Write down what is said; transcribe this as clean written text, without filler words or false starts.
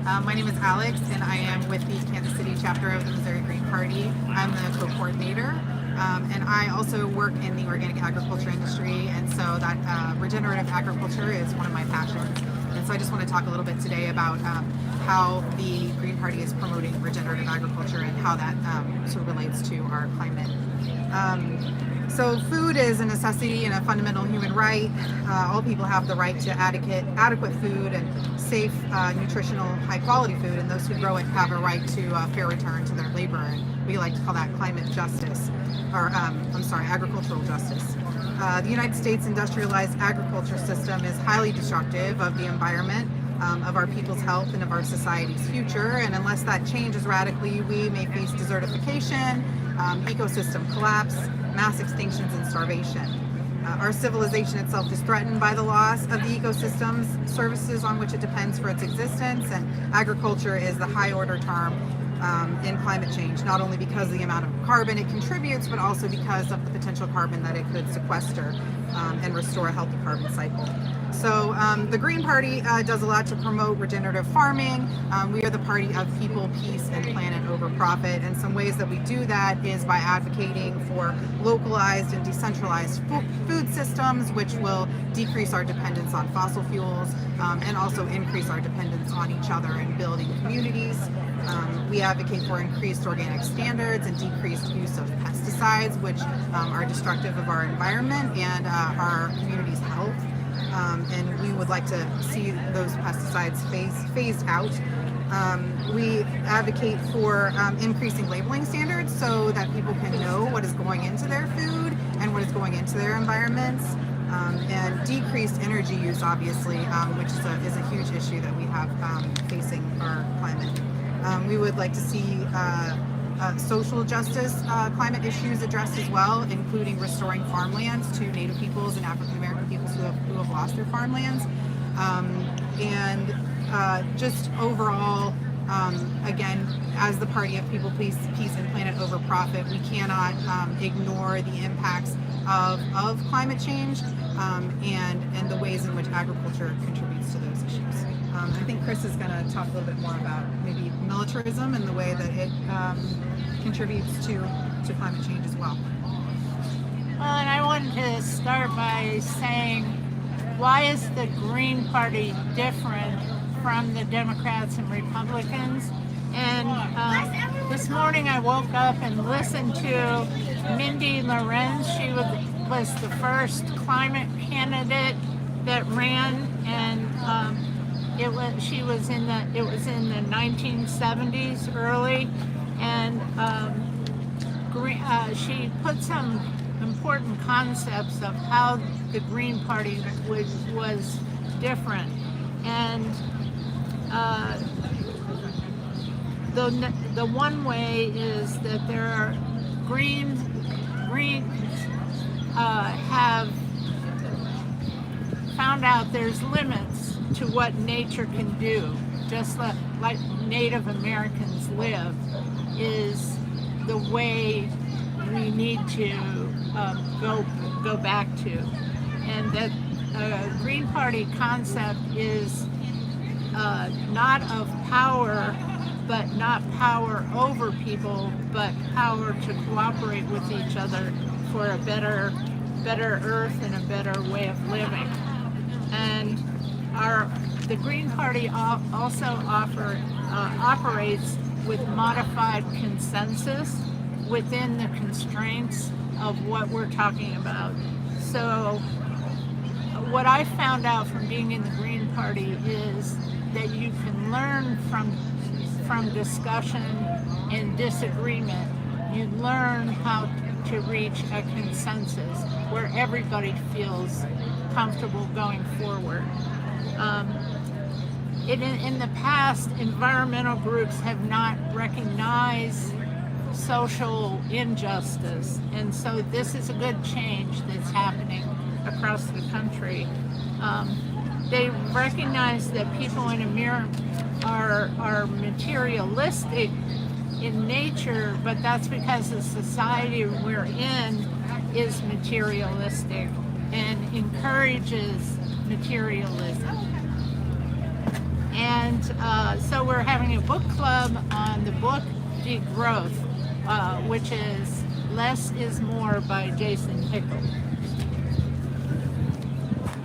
My name is Alex, and I am with the Kansas City chapter of the Missouri Green Party. I'm the co-coordinator, and I also work in the organic agriculture industry, and so that regenerative agriculture is one of my passions. And so I just want to talk a little bit today about how the Green Party is promoting regenerative agriculture and how that sort of relates to our climate. So food is a necessity and a fundamental human right. All people have the right to adequate food and safe, nutritional, high-quality food, and those who grow it have a right to a fair return to their labor. And we like to call that climate justice, or agricultural justice. The United States industrialized agriculture system is highly destructive of the environment, of our people's health, and of our society's future. And unless that changes radically, we may face desertification, ecosystem collapse, mass extinctions, and starvation. Our civilization itself is threatened by the loss of the ecosystems, services on which it depends for its existence, and agriculture is the high-order term in climate change, not only because of the amount of carbon it contributes, but also because of the potential carbon that it could sequester and restore a healthy carbon cycle. So the Green Party does a lot to promote regenerative farming. We are the party of people, peace, and planet over profit. And some ways that we do that is by advocating for localized and decentralized food systems, which will decrease our dependence on fossil fuels and also increase our dependence on each other and building communities. We advocate for increased organic standards and decreased use of pesticides, which are destructive of our environment and our community's health. And we would like to see those pesticides phased out. We advocate for increasing labeling standards so that people can know what is going into their food and what is going into their environments. And decreased energy use, obviously, which is a huge issue that we have facing our climate. We would like to see social justice climate issues addressed as well, including restoring farmlands to Native peoples and African American peoples who have lost their farmlands. And just overall, again, as the party of people, peace, and planet over profit, we cannot ignore the impacts of climate change and the ways in which agriculture contributes to those issues. I think Chris is going to talk a little bit more about maybe militarism and the way that it contributes to climate change as well. Well, and I wanted to start by saying, why is the Green Party different from the Democrats and Republicans? And this morning I woke up and listened to Mindy Lorenz. She was the first climate candidate that ran, and it was in the 1970s early, and she put some important concepts of how the Green Party was different. And the one way is that there are Greens have found out there's limits to what nature can do, just like Native Americans live, is the way we need to go back to. And that Green Party concept is not of power, but not power over people, but power to cooperate with each other for a better earth and a better way of living. And the Green Party also operates with modified consensus within the constraints of what we're talking about. So what I found out from being in the Green Party is that you can learn from discussion and disagreement. You learn how to reach a consensus where everybody feels comfortable going forward. In the past, environmental groups have not recognized social injustice, and so this is a good change that's happening across the country. They recognize that people in America are materialistic in nature, but that's because the society we're in is materialistic and encourages materialism. And so we're having a book club on the book Degrowth, which is Less is More by Jason Hickel.